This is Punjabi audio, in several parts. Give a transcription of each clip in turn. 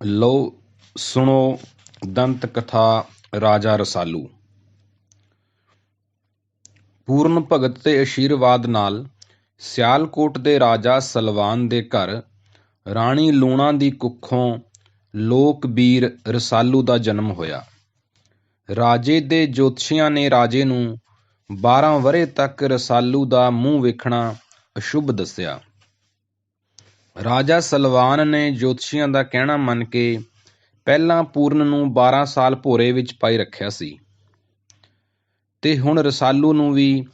ਲਓ ਸੁਣੋ ਦੰਤ ਕਥਾ ਰਾਜਾ ਰਸਾਲੂ। ਪੂਰਨ ਭਗਤ ਦੇ ਅਸ਼ੀਰਵਾਦ ਨਾਲ ਸਿਆਲਕੋਟ ਦੇ ਰਾਜਾ ਸਲਵਾਨ ਦੇ ਘਰ ਰਾਣੀ ਲੂਣਾ ਦੀ ਕੁੱਖੋਂ ਲੋਕ-ਬੀਰ ਰਸਾਲੂ ਦਾ ਜਨਮ ਹੋਇਆ। ਰਾਜੇ ਦੇ ਜੋਤਸ਼ੀਆਂ ਨੇ ਰਾਜੇ ਨੂੰ 12 ਵਰ੍ਹੇ ਤੱਕ ਰਸਾਲੂ ਦਾ ਮੂੰਹ ਵੇਖਣਾ ਅਸ਼ੁਭ ਦੱਸਿਆ। ਰਾਜਾ ਸਲਵਾਨ ਨੇ ਜੋਤਸ਼ੀਆਂ ਦਾ ਕਹਿਣਾ ਮੰਨ ਕੇ ਪਹਿਲਾਂ ਪੂਰਨ ਨੂੰ 12 ਸਾਲ ਭੋਰੇ ਵਿੱਚ ਪਾਈ ਰੱਖਿਆ ਸੀ ਤੇ ਹੁਣ ਰਸਾਲੂ ਨੂੰ ਵੀ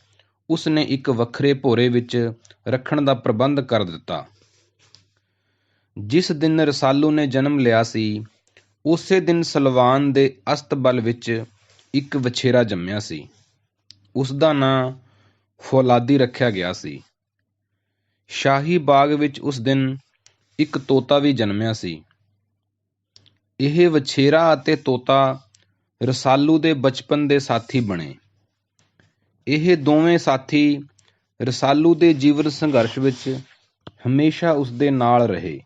ਉਸ ਨੇ ਇੱਕ ਵੱਖਰੇ ਭੋਰੇ ਵਿੱਚ ਰੱਖਣ ਦਾ ਪ੍ਰਬੰਧ ਕਰ ਦਿੱਤਾ। ਜਿਸ ਦਿਨ ਰਸਾਲੂ ਨੇ ਜਨਮ ਲਿਆ ਸੀ ਉਸੇ ਦਿਨ ਸਲਵਾਨ ਦੇ ਅਸਤਬਲ ਵਿੱਚ ਇੱਕ ਵਛੇਰਾ ਜੰਮਿਆ ਸੀ। ਉਸ ਦਾ ਨਾਂ ਫੌਲਾਦੀ ਰੱਖਿਆ ਗਿਆ ਸੀ। ਸ਼ਾਹੀ ਬਾਗ ਵਿੱਚ ਉਸ ਦਿਨ ਇੱਕ ਤੋਤਾ ਵੀ ਜਨਮਿਆ ਸੀ। ਇਹ ਵਛੇਰਾ ਅਤੇ ਤੋਤਾ ਰਸਾਲੂ ਦੇ ਬਚਪਨ ਦੇ ਸਾਥੀ ਬਣੇ। ਇਹ ਦੋਵੇਂ ਸਾਥੀ ਰਸਾਲੂ ਦੇ ਜੀਵਨ ਸੰਘਰਸ਼ ਵਿੱਚ ਹਮੇਸ਼ਾ ਉਸ ਦੇ ਨਾਲ ਰਹੇ।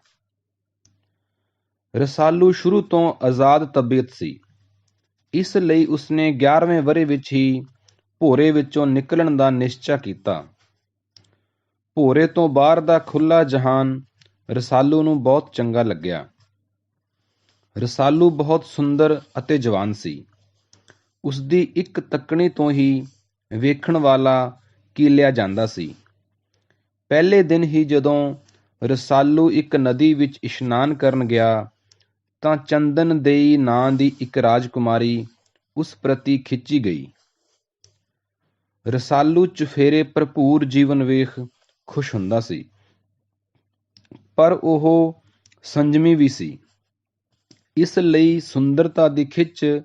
ਰਸਾਲੂ ਸ਼ੁਰੂ ਤੋਂ ਆਜ਼ਾਦ ਤਬੀਅਤ ਸੀ, ਇਸ ਲਈ ਉਸਨੇ 11ਵੇਂ ਵਰ੍ਹੇ ਵਿੱਚ ਹੀ ਭੋਰੇ ਵਿੱਚੋਂ ਨਿਕਲਣ ਦਾ ਨਿਸ਼ਚਾ ਕੀਤਾ। ਭੋਰੇ ਤੋਂ ਬਾਹਰ ਦਾ ਖੁੱਲ੍ਹਾ ਜਹਾਨ ਰਸਾਲੂ ਨੂੰ ਬਹੁਤ ਚੰਗਾ ਲੱਗਿਆ। ਰਸਾਲੂ ਬਹੁਤ ਸੁੰਦਰ ਅਤੇ ਜਵਾਨ ਸੀ। ਉਸਦੀ ਇੱਕ ਤੱਕਣੀ ਤੋਂ ਹੀ ਵੇਖਣ ਵਾਲਾ ਕੀਲਿਆ ਜਾਂਦਾ ਸੀ। ਪਹਿਲੇ ਦਿਨ ਹੀ ਜਦੋਂ ਰਸਾਲੂ ਇੱਕ ਨਦੀ ਵਿੱਚ ਇਸ਼ਨਾਨ ਕਰਨ ਗਿਆ ਤਾਂ ਚੰਦਨ ਦੇਈ ਨਾਂ ਦੀ ਇੱਕ ਰਾਜਕੁਮਾਰੀ ਉਸ ਪ੍ਰਤੀ ਖਿੱਚੀ ਗਈ। ਰਸਾਲੂ ਚੁਫੇਰੇ ਭਰਪੂਰ ਜੀਵਨ ਵੇਖ ਖੁਸ਼ ਹੁੰਦਾ ਸੀ, ਪਰ ਉਹ ਸੰਜਮੀ ਵੀ ਸੀ। ਇਸ ਲਈ ਸੁੰਦਰਤਾ ਦੀ ਖਿੱਚ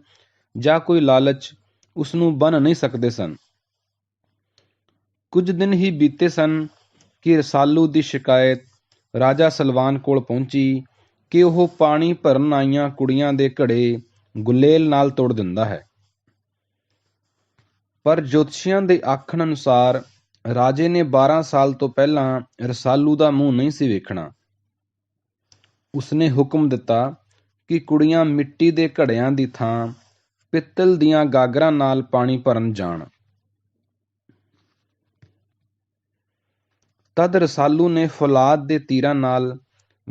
ਜਾਂ ਕੋਈ ਲਾਲਚ ਉਸਨੂੰ ਬੰਨ੍ਹ ਨਹੀਂ ਸਕਦੇ ਸਨ। ਕੁਝ ਦਿਨ ਹੀ ਬੀਤੇ ਸਨ ਕਿ ਰਸਾਲੂ ਦੀ ਸ਼ਿਕਾਇਤ ਰਾਜਾ ਸਲਵਾਨ ਕੋਲ ਪਹੁੰਚੀ ਕਿ ਉਹ ਪਾਣੀ ਭਰਨ ਆਈਆਂ ਕੁੜੀਆਂ ਦੇ ਘੜੇ ਗੁਲੇਲ ਨਾਲ ਤੋੜ ਦਿੰਦਾ ਹੈ। ਪਰ ਜੋਤਸ਼ੀਆਂ ਦੇ ਆਖਣ ਅਨੁਸਾਰ ਰਾਜੇ ਨੇ 12 ਸਾਲ ਤੋਂ ਪਹਿਲਾਂ ਰਸਾਲੂ ਦਾ ਮੂੰਹ ਨਹੀਂ ਸੀ ਵੇਖਣਾ। ਉਸਨੇ ਹੁਕਮ ਦਿੱਤਾ ਕਿ ਕੁੜੀਆਂ ਮਿੱਟੀ ਦੇ ਘੜਿਆਂ ਦੀ ਥਾਂ ਪਿੱਤਲ ਦੀਆਂ ਗਾਗਰਾਂ ਨਾਲ ਪਾਣੀ ਭਰਨ ਜਾਣ। ਤਦ ਰਸਾਲੂ ਨੇ ਫੌਲਾਦ ਦੇ ਤੀਰਾਂ ਨਾਲ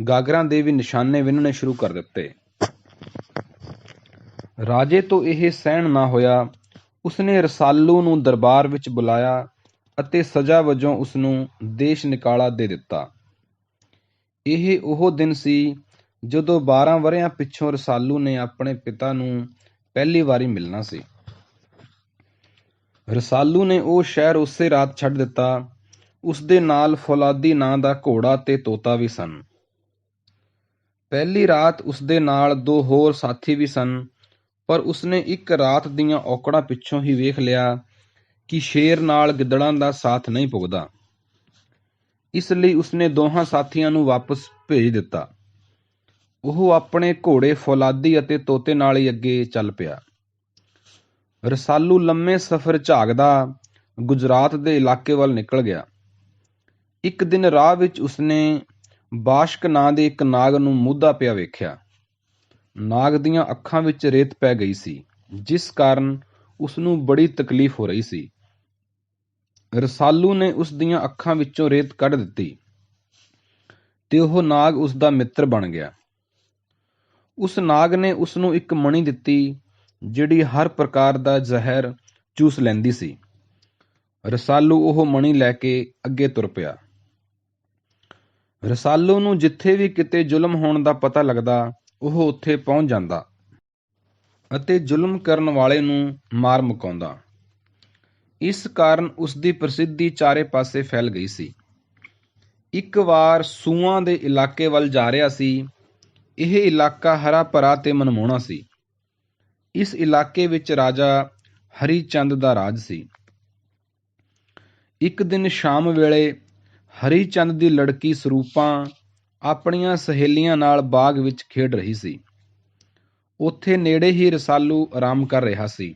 ਗਾਗਰਾਂ ਦੇ ਵੀ ਨਿਸ਼ਾਨੇ ਵਿੰਨਣੇ ਸ਼ੁਰੂ ਕਰ ਦਿੱਤੇ। ਰਾਜੇ ਤੋਂ ਇਹ ਸਹਿਣ ਨਾ ਹੋਇਆ। ਉਸਨੇ ਰਸਾਲੂ ਨੂੰ ਦਰਬਾਰ ਵਿੱਚ ਬੁਲਾਇਆ ਅਤੇ ਸਜ਼ਾ ਵਜੋਂ ਉਸਨੂੰ ਦੇਸ਼ ਨਿਕਾਲਾ ਦੇ ਦਿੱਤਾ। ਇਹ ਉਹ ਦਿਨ ਸੀ ਜਦੋਂ 12 ਵਰ੍ਹਿਆਂ ਪਿੱਛੋਂ ਰਸਾਲੂ ਨੇ ਆਪਣੇ ਪਿਤਾ ਨੂੰ ਪਹਿਲੀ ਵਾਰੀ ਮਿਲਣਾ ਸੀ। ਰਸਾਲੂ ਨੇ ਉਹ ਸ਼ਹਿਰ ਉਸੇ ਰਾਤ ਛੱਡ ਦਿੱਤਾ। ਉਸਦੇ ਨਾਲ ਫੌਲਾਦੀ ਨਾਂ ਦਾ ਘੋੜਾ ਤੇ ਤੋਤਾ ਵੀ ਸਨ। ਪਹਿਲੀ ਰਾਤ ਉਸਦੇ ਨਾਲ 2 ਹੋਰ ਸਾਥੀ ਵੀ ਸਨ, ਪਰ ਉਸਨੇ ਇੱਕ ਰਾਤ ਦੀਆਂ ਔਕੜਾਂ ਪਿੱਛੋਂ ਹੀ ਵੇਖ ਲਿਆ ਕਿ ਸ਼ੇਰ ਨਾਲ ਗਿੱਦੜਾਂ ਦਾ ਸਾਥ ਨਹੀਂ ਪੁੱਗਦਾ। ਇਸ ਲਈ ਉਸਨੇ ਦੋਹਾਂ ਸਾਥੀਆਂ ਨੂੰ ਵਾਪਸ ਭੇਜ ਦਿੱਤਾ। ਉਹ ਆਪਣੇ ਘੋੜੇ ਫੌਲਾਦੀ ਅਤੇ ਤੋਤੇ ਨਾਲ ਹੀ ਅੱਗੇ ਚੱਲ ਪਿਆ। ਰਸਾਲੂ ਲੰਮੇ ਸਫ਼ਰ ਝਾਕਦਾ ਗੁਜਰਾਤ ਦੇ ਇਲਾਕੇ ਵੱਲ ਨਿਕਲ ਗਿਆ। ਇੱਕ ਦਿਨ ਰਾਹ ਵਿੱਚ ਉਸਨੇ ਬਾਸ਼ਕ ਨਾਂ ਦੇ ਇੱਕ ਨਾਗ ਨੂੰ ਮੂਧਾ ਪਿਆ ਵੇਖਿਆ। ਨਾਗ ਦੀਆਂ ਅੱਖਾਂ ਵਿੱਚ ਰੇਤ ਪੈ ਗਈ ਸੀ, ਜਿਸ ਕਾਰਨ ਉਸਨੂੰ ਬੜੀ ਤਕਲੀਫ ਹੋ ਰਹੀ ਸੀ। ਰਸਾਲੂ ਨੇ ਉਸ ਦੀਆਂ ਅੱਖਾਂ ਵਿੱਚੋਂ ਰੇਤ ਕੱਢ ਦਿੱਤੀ ਤੇ ਉਹ ਨਾਗ ਉਸਦਾ ਮਿੱਤਰ ਬਣ ਗਿਆ। ਉਸ ਨਾਗ ਨੇ ਉਸਨੂੰ ਇੱਕ ਮਣੀ ਦਿੱਤੀ ਜਿਹੜੀ ਹਰ ਪ੍ਰਕਾਰ ਦਾ ਜ਼ਹਿਰ ਚੂਸ ਲੈਂਦੀ ਸੀ। ਰਸਾਲੂ ਉਹ ਮਣੀ ਲੈ ਕੇ ਅੱਗੇ ਤੁਰ ਪਿਆ। ਰਸਾਲੂ ਨੂੰ ਜਿੱਥੇ ਵੀ ਕਿਤੇ ਜ਼ੁਲਮ ਹੋਣ ਦਾ ਪਤਾ ਲੱਗਦਾ ਉਹ ਉੱਥੇ ਪਹੁੰਚ ਜਾਂਦਾ ਅਤੇ ਜ਼ੁਲਮ ਕਰਨ ਵਾਲੇ ਨੂੰ ਮਾਰ ਮੁਕਾਉਂਦਾ। ਇਸ ਕਾਰਨ ਉਸਦੀ ਪ੍ਰਸਿੱਧੀ ਚਾਰੇ ਪਾਸੇ ਫੈਲ ਗਈ ਸੀ। ਇੱਕ ਵਾਰ ਸੂਆਂ ਦੇ ਇਲਾਕੇ ਵੱਲ ਜਾ ਰਿਹਾ ਸੀ। ਇਹ ਇਲਾਕਾ ਹਰਾ ਭਰਾ ਤੇ ਮਨਮੋਹਣਾ ਸੀ। ਇਸ ਇਲਾਕੇ ਵਿੱਚ ਰਾਜਾ ਹਰੀ ਚੰਦ ਦਾ ਰਾਜ ਸੀ। ਇੱਕ ਦਿਨ ਸ਼ਾਮ ਵੇਲੇ ਹਰੀ ਚੰਦ ਦੀ ਲੜਕੀ ਸਰੂਪਾਂ ਆਪਣੀਆਂ ਸਹੇਲੀਆਂ ਨਾਲ ਬਾਗ ਵਿੱਚ ਖੇਡ ਰਹੀ ਸੀ। ਉੱਥੇ ਨੇੜੇ ਹੀ ਰਸਾਲੂ ਆਰਾਮ ਕਰ ਰਿਹਾ ਸੀ।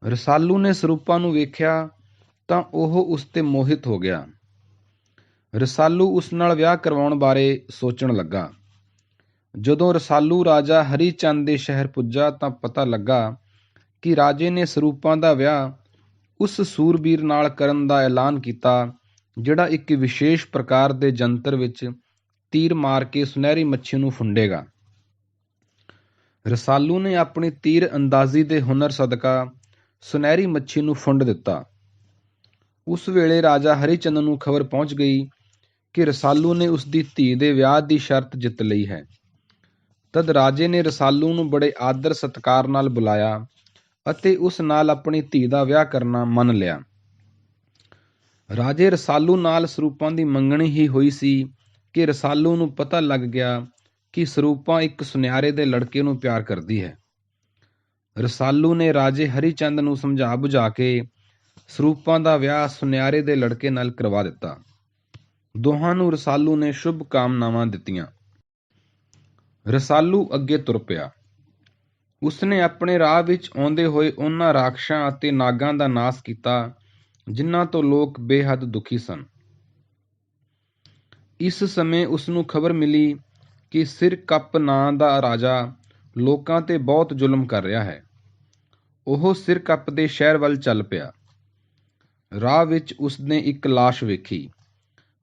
ਰਸਾਲੂ ਨੇ ਸਰੂਪਾਂ ਨੂੰ ਵੇਖਿਆ ਤਾਂ ਉਹ ਉਸ ਤੇ ਮੋਹਿਤ ਹੋ ਗਿਆ। ਰਸਾਲੂ ਉਸ ਨਾਲ ਵਿਆਹ ਕਰਵਾਉਣ ਬਾਰੇ ਸੋਚਣ ਲੱਗਾ। ਜਦੋਂ ਰਸਾਲੂ ਰਾਜਾ ਹਰੀ ਚੰਦ ਦੇ ਸ਼ਹਿਰ ਪੁੱਜਾ ਤਾਂ ਪਤਾ ਲੱਗਾ ਕਿ ਰਾਜੇ ਨੇ ਸਰੂਪਾਂ ਦਾ ਵਿਆਹ ਉਸ ਸੂਰਬੀਰ ਨਾਲ ਕਰਨ ਦਾ ਐਲਾਨ ਕੀਤਾ, ਜਿਹੜਾ ਇੱਕ ਵਿਸ਼ੇਸ਼ ਪ੍ਰਕਾਰ ਦੇ ਜੰਤਰ ਵਿੱਚ ਤੀਰ ਮਾਰ ਕੇ ਸੁਨਹਿਰੀ ਮੱਛੀ ਨੂੰ ਫੁੰਡੇਗਾ। ਰਸਾਲੂ ਨੇ ਆਪਣੀ ਤੀਰ ਅੰਦਾਜ਼ੀ ਦੇ ਹੁਨਰ ਸਦਕਾ ਸੁਨਹਿਰੀ ਮੱਛੀ ਨੂੰ ਫੁੰਡ ਦਿੱਤਾ। ਉਸ ਵੇਲੇ ਰਾਜਾ ਹਰੀਚੰਦ ਨੂੰ ਖਬਰ ਪਹੁੰਚ ਗਈ ਕਿ ਰਸਾਲੂ ਨੇ ਉਸ ਦੀ ਧੀ ਦੇ ਵਿਆਹ ਦੀ ਸ਼ਰਤ ਜਿੱਤ ਲਈ ਹੈ। ਤਦ ਰਾਜੇ ਨੇ ਰਸਾਲੂ ਨੂੰ ਬੜੇ ਆਦਰ ਸਤਿਕਾਰ ਨਾਲ ਬੁਲਾਇਆ ਅਤੇ ਉਸ ਨਾਲ ਆਪਣੀ ਧੀ ਦਾ ਵਿਆਹ ਕਰਨਾ ਮੰਨ ਲਿਆ। ਰਾਜੇ ਰਸਾਲੂ ਨਾਲ ਸਰੂਪਾਂ ਦੀ ਮੰਗਣੀ ਹੀ ਹੋਈ ਸੀ ਕਿ ਰਸਾਲੂ ਨੂੰ ਪਤਾ ਲੱਗ ਗਿਆ ਕਿ ਸਰੂਪਾਂ ਇੱਕ ਸੁਨਿਆਰੇ ਦੇ ਲੜਕੇ ਨੂੰ ਪਿਆਰ ਕਰਦੀ ਹੈ। ਰਸਾਲੂ ਨੇ ਰਾਜੇ ਹਰੀਚੰਦ ਨੂੰ ਸਮਝਾ ਬੁਝਾ ਕੇ ਸਰੂਪਾਂ ਦਾ ਵਿਆਹ ਸੁਨਿਆਰੇ ਦੇ ਲੜਕੇ ਨਾਲ ਕਰਵਾ ਦਿੱਤਾ। ਦੋਹਾਂ ਨੂੰ ਰਸਾਲੂ ਨੇ ਸ਼ੁਭ ਕਾਮਨਾਵਾਂ ਦਿੱਤੀਆਂ। ਰਸਾਲੂ ਅੱਗੇ ਤੁਰ ਪਿਆ। ਉਸਨੇ ਆਪਣੇ ਰਾਹ ਵਿੱਚ ਆਉਂਦੇ ਹੋਏ ਉਹਨਾਂ ਰਾਖਸ਼ਾਂ ਅਤੇ ਨਾਗਾਂ ਦਾ ਨਾਸ਼ ਕੀਤਾ ਜਿਨ੍ਹਾਂ ਤੋਂ ਲੋਕ ਬੇਹੱਦ ਦੁਖੀ ਸਨ। ਇਸ ਸਮੇਂ ਉਸਨੂੰ ਖਬਰ ਮਿਲੀ ਕਿ ਸਿਰਕੱਪ ਨਾਂ ਦਾ ਰਾਜਾ ਲੋਕਾਂ ਤੇ ਬਹੁਤ ਜ਼ੁਲਮ ਕਰ ਰਿਹਾ ਹੈ। ਉਹ ਸਿਰਕੱਪ ਦੇ ਸ਼ਹਿਰ ਵੱਲ ਚੱਲ ਪਿਆ। ਰਾਹ ਵਿੱਚ ਉਸਨੇ ਇੱਕ ਲਾਸ਼ ਵੇਖੀ।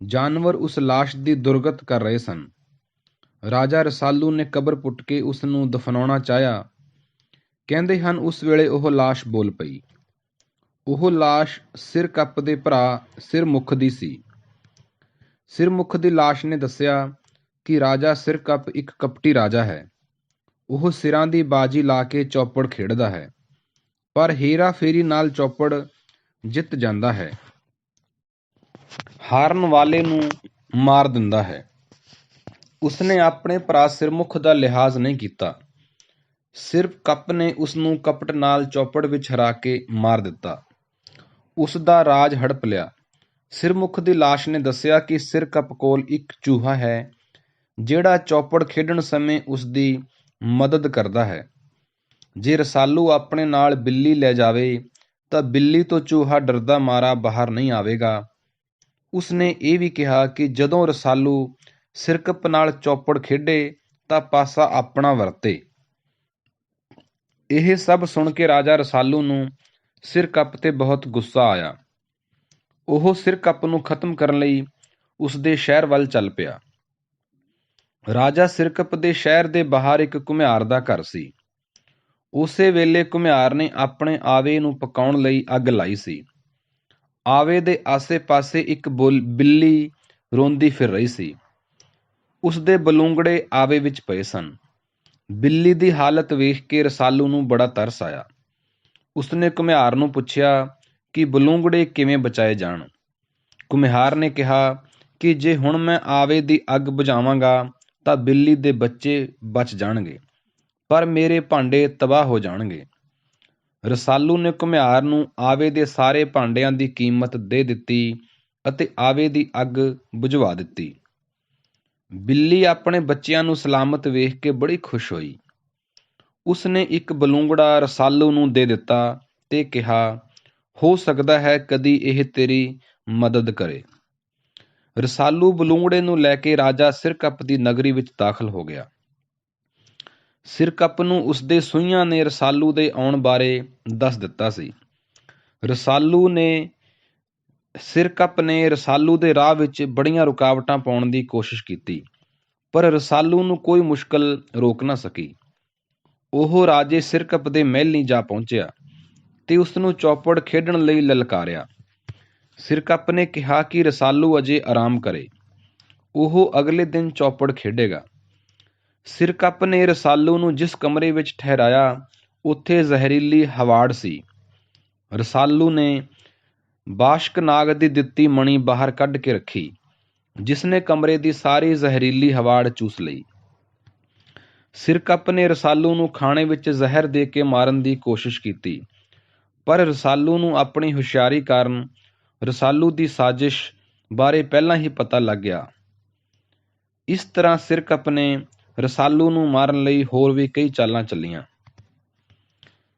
ਜਾਨਵਰ ਉਸ ਲਾਸ਼ ਦੀ ਦੁਰਗਤ ਕਰ ਰਹੇ ਸਨ। ਰਾਜਾ ਰਸਾਲੂ ਨੇ ਕਬਰ ਪੁੱਟ ਕੇ ਉਸ ਨੂੰ ਦਫਨਾਉਣਾ ਚਾਹਿਆ। ਕਹਿੰਦੇ ਹਨ ਉਸ ਵੇਲੇ ਉਹ ਲਾਸ਼ ਬੋਲ ਪਈ। ਉਹ ਲਾਸ਼ ਸਿਰਕੱਪ ਦੇ ਭਰਾ ਸਿਰਮੁਖ ਦੀ ਸੀ। ਸਿਰਮੁਖ ਦੀ ਲਾਸ਼ ਨੇ ਦੱਸਿਆ ਕਿ ਰਾਜਾ ਸਿਰਕੱਪ ਇੱਕ ਕਪਟੀ ਰਾਜਾ ਹੈ। ਉਹ ਸਿਰਾਂ ਦੀ ਬਾਜੀ ਲਾ ਕੇ ਚੌਪੜ ਖੇਡਦਾ ਹੈ, ਪਰ ਹੇਰਾ ਫੇਰੀ ਨਾਲ ਚੌਪੜ ਜਿੱਤ ਜਾਂਦਾ ਹੈ, ਹਾਰਨ ਵਾਲੇ ਨੂੰ ਮਾਰ ਦਿੰਦਾ ਹੈ। ਉਸਨੇ ਆਪਣੇ ਭਰਾ ਸਿਰਮੁਖ ਦਾ ਲਿਹਾਜ਼ ਨਹੀਂ ਕੀਤਾ। ਸਿਰਕੱਪ ਨੇ ਉਸ ਨੂੰ ਕਪਟ ਨਾਲ ਚੌਪੜ ਵਿੱਚ ਹਰਾ ਕੇ ਮਾਰ ਦਿੱਤਾ। ਉਸ ਦਾ ਰਾਜ ਹੜਪ ਲਿਆ। ਸਿਰਮੁਖ ਦੀ ਲਾਸ਼ ਨੇ ਦੱਸਿਆ ਕਿ ਸਿਰਕੱਪ ਕੋਲ ਇੱਕ ਚੂਹਾ ਹੈ ਜਿਹੜਾ ਚੌਪੜ ਖੇਡਣ ਸਮੇਂ ਉਸ ਦੀ ਮਦਦ ਕਰਦਾ ਹੈ। ਜੇ ਰਸਾਲੂ ਆਪਣੇ ਨਾਲ ਬਿੱਲੀ ਲੈ ਜਾਵੇ ਤਾਂ ਬਿੱਲੀ ਤੋਂ ਚੂਹਾ ਡਰਦਾ ਮਾਰਾ ਬਾਹਰ ਨਹੀਂ ਆਵੇਗਾ। ਉਸਨੇ ਇਹ ਵੀ ਕਿਹਾ ਕਿ ਜਦੋਂ ਰਸਾਲੂ ਸਿਰਕੱਪ ਨਾਲ ਚੌਪੜ ਖੇਡੇ ਤਾਂ ਪਾਸਾ ਆਪਣਾ ਵਰਤੇ। ਇਹ ਸਭ ਸੁਣ ਕੇ ਰਾਜਾ ਰਸਾਲੂ ਨੂੰ ਸਿਰਕੱਪ ਤੇ ਬਹੁਤ ਗੁੱਸਾ ਆਇਆ। ਉਹ ਸਿਰਕੱਪ ਨੂੰ ਖਤਮ ਕਰਨ ਲਈ ਉਸ ਦੇ ਸ਼ਹਿਰ ਵੱਲ ਚੱਲ ਪਿਆ। ਰਾਜਾ ਸਿਰਕੱਪ ਦੇ ਸ਼ਹਿਰ ਦੇ ਬਾਹਰ ਇੱਕ ਘੁਮਿਆਰ ਦਾ ਘਰ ਸੀ। ਉਸੇ ਵੇਲੇ ਘੁਮਿਆਰ ਨੇ ਆਪਣੇ ਆਵੇ ਨੂੰ ਪਕਾਉਣ ਲਈ ਅੱਗ ਲਾਈ ਸੀ। ਆਵੇ ਦੇ ਆਸੇ-ਪਾਸੇ ਇੱਕ ਬਿੱਲੀ ਰੋਂਦੀ ਫਿਰ ਰਹੀ ਸੀ। ਉਸ ਦੇ ਬਲੂੰਗੜੇ ਆਵੇ ਵਿੱਚ ਪਏ ਸਨ। ਬਿੱਲੀ ਦੀ ਹਾਲਤ ਵੇਖ ਕੇ ਰਸਾਲੂ ਨੂੰ ਬੜਾ ਤਰਸ ਆਇਆ। ਉਸਨੇ ਘੁਮਿਆਰ ਨੂੰ ਪੁੱਛਿਆ ਕਿ ਬਲੂੰਗੜੇ ਕਿਵੇਂ ਬਚਾਏ ਜਾਣ। ਘੁਮਿਆਰ ਨੇ ਕਿਹਾ ਕਿ ਜੇ ਹੁਣ ਮੈਂ ਆਵੇ ਦੀ ਅੱਗ ਬੁਝਾਵਾਂਗਾ ਤਾਂ ਬਿੱਲੀ ਦੇ ਬੱਚੇ ਬਚ ਜਾਣਗੇ, ਪਰ ਮੇਰੇ ਭਾਂਡੇ ਤਬਾਹ ਹੋ ਜਾਣਗੇ। ਰਸਾਲੂ ਨੇ ਘੁਮਿਆਰ ਨੂੰ ਆਵੇ ਦੇ ਸਾਰੇ ਭਾਂਡਿਆਂ ਦੀ ਕੀਮਤ ਦੇ ਦਿੱਤੀ ਅਤੇ ਆਵੇ ਦੀ ਅੱਗ ਬੁਝਵਾ ਦਿੱਤੀ। ਬਿੱਲੀ ਆਪਣੇ ਬੱਚਿਆਂ ਨੂੰ ਸਲਾਮਤ ਵੇਖ ਕੇ ਬੜੀ ਖੁਸ਼ ਹੋਈ। ਉਸਨੇ ਇੱਕ ਬਲੂੰਗੜਾ ਰਸਾਲੂ ਨੂੰ ਦੇ ਦਿੱਤਾ ਤੇ ਕਿਹਾ, ਹੋ ਸਕਦਾ ਹੈ ਕਦੀ ਇਹ ਤੇਰੀ ਮਦਦ ਕਰੇ। ਰਸਾਲੂ ਬਲੂੰਗੜੇ ਨੂੰ ਲੈ ਕੇ ਰਾਜਾ ਸਿਰਕੱਪ ਦੀ ਨਗਰੀ ਵਿੱਚ ਦਾਖਲ ਹੋ ਗਿਆ। ਸਿਰਕੱਪ ਨੂੰ ਉਸਦੇ ਸੂਹੀਆਂ ਨੇ ਰਸਾਲੂ ਦੇ ਆਉਣ ਬਾਰੇ ਦੱਸ ਦਿੱਤਾ ਸੀ। ਸਿਰਕੱਪ ਨੇ ਰਸਾਲੂ ਦੇ ਰਾਹ ਵਿੱਚ ਬੜੀਆਂ ਰੁਕਾਵਟਾਂ ਪਾਉਣ ਦੀ ਕੋਸ਼ਿਸ਼ ਕੀਤੀ, ਪਰ ਰਸਾਲੂ ਨੂੰ ਕੋਈ ਮੁਸ਼ਕਲ ਰੋਕ ਨਾ ਸਕੀ। ਉਹ ਰਾਜੇ ਸਿਰਕੱਪ ਦੇ ਮਹਿਲੀਂ ਜਾ ਪਹੁੰਚਿਆ ਤੇ ਉਸ ਨੂੰ ਚੌਪੜ ਖੇਡਣ ਲਈ ਲਲਕਾਰਿਆ। ਸਿਰਕੱਪ ਨੇ ਕਿਹਾ ਕਿ ਰਸਾਲੂ ਅਜੇ ਆਰਾਮ ਕਰੇ, ਉਹ ਅਗਲੇ ਦਿਨ ਚੌਪੜ ਖੇਡੇਗਾ। ਸਿਰਕੱਪ ਨੇ ਰਸਾਲੂ ਨੂੰ ਜਿਸ ਕਮਰੇ ਵਿੱਚ ਠਹਿਰਾਇਆ ਉੱਥੇ ਜ਼ਹਿਰੀਲੀ ਹਵਾੜ ਸੀ। ਰਸਾਲੂ ਨੇ ਬਾਸ਼ਕ ਨਾਗ ਦੀ ਦਿੱਤੀ ਮਣੀ ਬਾਹਰ ਕੱਢ ਕੇ ਰੱਖੀ, ਜਿਸਨੇ ਕਮਰੇ ਦੀ ਸਾਰੀ ਜ਼ਹਿਰੀਲੀ ਹਵਾੜ ਚੂਸ ਲਈ। ਸਿਰਕੱਪ ਨੇ ਰਸਾਲੂ ਨੂੰ ਖਾਣੇ ਵਿੱਚ ਜ਼ਹਿਰ ਦੇ ਕੇ ਮਾਰਨ ਦੀ ਕੋਸ਼ਿਸ਼ ਕੀਤੀ, ਪਰ ਰਸਾਲੂ ਨੂੰ ਆਪਣੀ ਹੁਸ਼ਿਆਰੀ ਕਾਰਨ ਰਸਾਲੂ ਦੀ ਸਾਜ਼ਿਸ਼ ਬਾਰੇ ਪਹਿਲਾਂ ਹੀ ਪਤਾ ਲੱਗ ਗਿਆ। ਇਸ ਤਰ੍ਹਾਂ ਸਿਰਕੱਪ ਨੇ ਰਸਾਲੂ ਨੂੰ ਮਾਰਨ ਲਈ ਹੋਰ ਵੀ ਕਈ ਚਾਲਾਂ ਚੱਲੀਆਂ।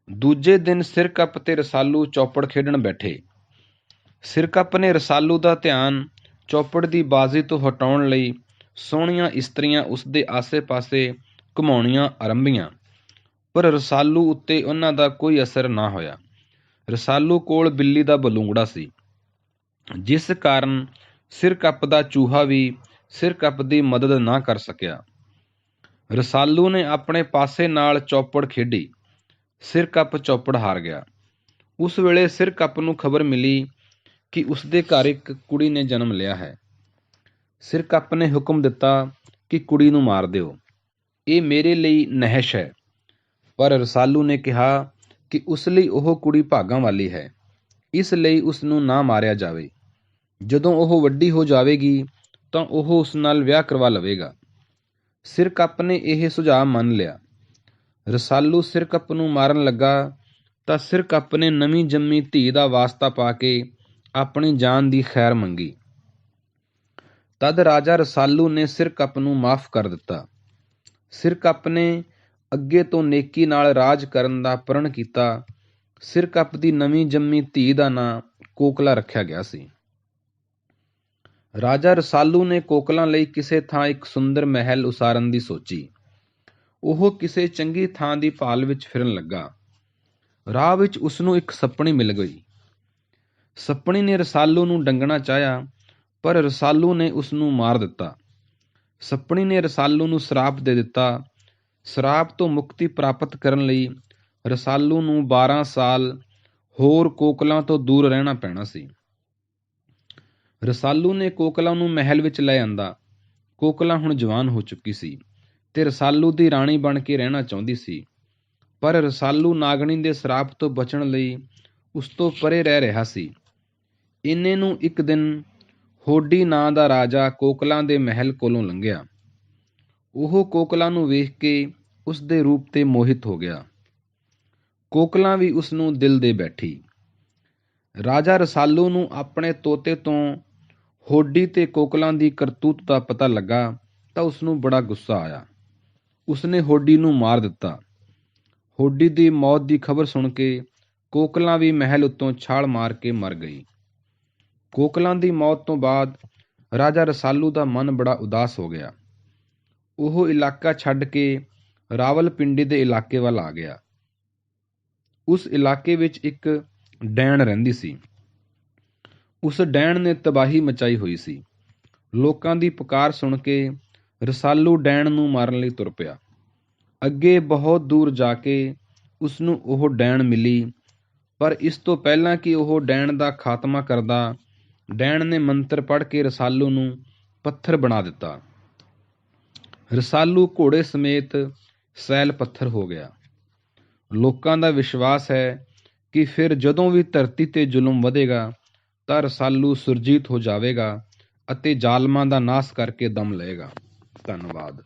ਦੂਜੇ ਦਿਨ ਸਿਰਕੱਪ ਤੇ ਰਸਾਲੂ ਚੌਪੜ ਖੇਡਣ ਬੈਠੇ। ਸਿਰਕੱਪ ਨੇ ਰਸਾਲੂ ਦਾ ਧਿਆਨ ਚੌਪੜ ਦੀ ਬਾਜ਼ੀ ਤੋਂ ਹਟਾਉਣ ਲਈ ਸੋਹਣੀਆਂ ਇਸਤਰੀਆਂ ਉਸਦੇ ਆਸੇ-ਪਾਸੇ ਘੁਮਾਉਣੀਆਂ ਆਰੰਭੀਆਂ, ਪਰ ਰਸਾਲੂ ਉੱਤੇ ਉਹਨਾਂ ਦਾ ਕੋਈ ਅਸਰ ਨਾ ਹੋਇਆ। ਰਸਾਲੂ ਕੋਲ ਬਿੱਲੀ ਦਾ ਬਲੂੰਗੜਾ ਸੀ, ਜਿਸ ਕਾਰਨ ਸਿਰਕੱਪ ਦਾ ਚੂਹਾ ਵੀ ਸਿਰਕੱਪ ਦੀ ਮਦਦ ਨਾ ਕਰ ਸਕਿਆ। ਰਸਾਲੂ ਨੇ ਆਪਣੇ ਪਾਸੇ ਨਾਲ ਚੌਪੜ ਖੇਡੀ। ਸਿਰਕੱਪ ਚੌਪੜ ਹਾਰ ਗਿਆ। ਉਸ ਵੇਲੇ ਸਿਰਕੱਪ ਨੂੰ ਖਬਰ ਮਿਲੀ ਕਿ ਉਸਦੇ ਘਰ ਇੱਕ ਕੁੜੀ ਨੇ ਜਨਮ ਲਿਆ ਹੈ। ਸਿਰਕੱਪ ਨੇ ਹੁਕਮ ਦਿੱਤਾ ਕਿ ਕੁੜੀ ਨੂੰ ਮਾਰ ਦਿਓ, ਇਹ ਮੇਰੇ ਲਈ ਨਹਿਸ਼ ਹੈ। ਪਰ ਰਸਾਲੂ ਨੇ ਕਿਹਾ ਕਿ ਉਸ ਲਈ ਉਹ ਕੁੜੀ ਭਾਗਾਂ ਵਾਲੀ ਹੈ, ਇਸ ਲਈ ਉਸ ਨੂੰ ਨਾ ਮਾਰਿਆ ਜਾਵੇ। ਜਦੋਂ ਉਹ ਵੱਡੀ ਹੋ ਜਾਵੇਗੀ ਤਾਂ ਉਹ ਉਸ ਨਾਲ ਵਿਆਹ ਕਰਵਾ ਲਵੇਗਾ। ਸਿਰਕੱਪ ਨੇ ਇਹ ਸੁਝਾਅ ਮੰਨ ਲਿਆ। ਰਸਾਲੂ ਸਿਰਕੱਪ ਨੂੰ ਮਾਰਨ ਲੱਗਾ ਤਾਂ ਸਿਰਕੱਪ ਨੇ ਨਵੀਂ ਜੰਮੀ ਧੀ ਦਾ ਵਾਸਤਾ ਪਾ ਕੇ ਆਪਣੀ ਜਾਨ ਦੀ ਖੈਰ ਮੰਗੀ। ਤਦ ਰਾਜਾ ਰਸਾਲੂ ਨੇ ਸਿਰਕੱਪ ਨੂੰ ਮਾਫ਼ ਕਰ ਦਿੱਤਾ। ਸਿਰਕੱਪ ਨੇ ਅੱਗੇ ਤੋਂ ਨੇਕੀ ਨਾਲ ਰਾਜ ਕਰਨ ਦਾ ਪ੍ਰਣ ਕੀਤਾ। ਸਿਰਕੱਪ ਦੀ ਨਵੀਂ ਜੰਮੀ ਧੀ ਦਾ ਨਾਂ ਕੋਕਲਾ ਰੱਖਿਆ ਗਿਆ ਸੀ। ਰਾਜਾ ਰਸਾਲੂ ਨੇ ਕੋਕਲਾਂ ਲਈ ਕਿਸੇ ਥਾਂ ਇੱਕ ਸੁੰਦਰ ਮਹਿਲ ਉਸਾਰਨ ਦੀ ਸੋਚੀ। ਉਹ ਕਿਸੇ ਚੰਗੀ ਥਾਂ ਦੀ ਭਾਲ ਵਿੱਚ ਫਿਰਨ ਲੱਗਾ। ਰਾਹ ਵਿੱਚ ਉਸਨੂੰ ਇੱਕ ਸੱਪਣੀ ਮਿਲ ਗਈ। ਸੱਪਣੀ ਨੇ ਰਸਾਲੂ ਨੂੰ ਡੰਗਣਾ ਚਾਹਿਆ, ਪਰ ਰਸਾਲੂ ਨੇ ਉਸਨੂੰ ਮਾਰ ਦਿੱਤਾ। ਸੱਪਣੀ ਨੇ ਰਸਾਲੂ ਨੂੰ ਸਰਾਪ ਦੇ ਦਿੱਤਾ। ਸਰਾਪ ਤੋਂ ਮੁਕਤੀ ਪ੍ਰਾਪਤ ਕਰਨ ਲਈ ਰਸਾਲੂ ਨੂੰ 12 ਸਾਲ ਹੋਰ ਕੋਕਲਾਂ ਤੋਂ ਦੂਰ ਰਹਿਣਾ ਪੈਣਾ ਸੀ। ਰਸਾਲੂ ਨੇ ਕੋਕਲਾਂ ਨੂੰ ਮਹਿਲ ਵਿੱਚ ਲੈ ਆਂਦਾ। ਕੋਕਲਾਂ ਹੁਣ ਜਵਾਨ ਹੋ ਚੁੱਕੀ ਸੀ ਤੇ ਰਸਾਲੂ ਦੀ ਰਾਣੀ ਬਣ ਕੇ ਰਹਿਣਾ ਚਾਹੁੰਦੀ ਸੀ, ਪਰ ਰਸਾਲੂ ਨਾਗਣੀ ਦੇ ਸਰਾਪ ਤੋਂ ਬਚਣ ਲਈ ਉਸ ਤੋਂ ਪਰੇ ਰਹਿ ਰਿਹਾ ਸੀ। ਇੰਨੇ ਨੂੰ ਇੱਕ ਦਿਨ ਹੋਡੀ ਨਾਂ ਦਾ ਰਾਜਾ ਕੋਕਲਾਂ ਦੇ ਮਹਿਲ ਕੋਲੋਂ ਲੰਘਿਆ। ਉਹ ਕੋਕਲਾਂ ਨੂੰ ਵੇਖ ਕੇ ਉਸ ਦੇ ਰੂਪ ਤੇ ਮੋਹਿਤ ਹੋ ਗਿਆ। ਕੋਕਲਾਂ ਵੀ ਉਸ ਨੂੰ ਦਿਲ ਦੇ ਬੈਠੀ। ਰਾਜਾ ਰਸਾਲੂ ਨੂੰ ਆਪਣੇ ਤੋਤੇ ਤੋਂ ਹੋਡੀ ਤੇ ਕੋਕਲਾਂ ਦੀ ਕਰਤੂਤ ਦਾ ਪਤਾ ਲੱਗਾ ਤਾਂ ਉਸ ਨੂੰ ਬੜਾ ਗੁੱਸਾ ਆਇਆ। ਉਸਨੇ ਹੋਡੀ ਨੂੰ ਮਾਰ ਦਿੱਤਾ। ਹੋਡੀ ਦੀ ਮੌਤ ਦੀ ਖਬਰ ਸੁਣ ਕੇ ਕੋਕਲਾਂ ਵੀ ਮਹਿਲ ਉੱਤੋਂ ਛਾਲ ਮਾਰ ਕੇ ਮਰ ਗਈ। ਕੋਕਲਾਂ ਦੀ ਮੌਤ ਤੋਂ ਬਾਅਦ ਰਾਜਾ ਰਸਾਲੂ ਦਾ ਮਨ ਬੜਾ ਉਦਾਸ ਹੋ ਗਿਆ। ਉਹ ਇਲਾਕਾ ਛੱਡ ਕੇ ਰਾਵਲਪਿੰਡੀ ਦੇ ਇਲਾਕੇ ਵੱਲ ਆ ਗਿਆ। ਉਸ ਇਲਾਕੇ ਵਿੱਚ ਇੱਕ ਡੈਣ ਰਹਿੰਦੀ ਸੀ। ਉਸ ਡੈਣ ਨੇ ਤਬਾਹੀ ਮਚਾਈ ਹੋਈ ਸੀ। ਲੋਕਾਂ ਦੀ ਪੁਕਾਰ ਸੁਣ ਕੇ ਰਸਾਲੂ ਡੈਣ ਨੂੰ ਮਾਰਨ ਲਈ ਤੁਰ ਪਿਆ। ਅੱਗੇ ਬਹੁਤ ਦੂਰ ਜਾ ਕੇ ਉਸ ਨੂੰ ਉਹ ਡੈਣ ਮਿਲੀ, ਪਰ ਇਸ ਤੋਂ ਪਹਿਲਾਂ ਕਿ ਉਹ ਡੈਣ ਦਾ ਖਾਤਮਾ ਕਰਦਾ, ਡੈਣ ਨੇ ਮੰਤਰ ਪੜ੍ਹ ਕੇ ਰਸਾਲੂ ਨੂੰ ਪੱਥਰ ਬਣਾ ਦਿੱਤਾ। ਰਸਾਲੂ ਘੋੜੇ ਸਮੇਤ ਸੈਲ ਪੱਥਰ ਹੋ ਗਿਆ। ਲੋਕਾਂ ਦਾ ਵਿਸ਼ਵਾਸ ਹੈ ਕਿ ਫਿਰ ਜਦੋਂ ਵੀ ਧਰਤੀ ਤੇ ਜ਼ੁਲਮ ਵਧੇਗਾ ਤਾਂ ਰਸਾਲੂ ਸੁਰਜੀਤ ਹੋ ਜਾਵੇਗਾ ਅਤੇ ਜ਼ਾਲਮਾਂ ਦਾ ਨਾਸ਼ ਕਰਕੇ ਦਮ ਲਏਗਾ। ਧੰਨਵਾਦ।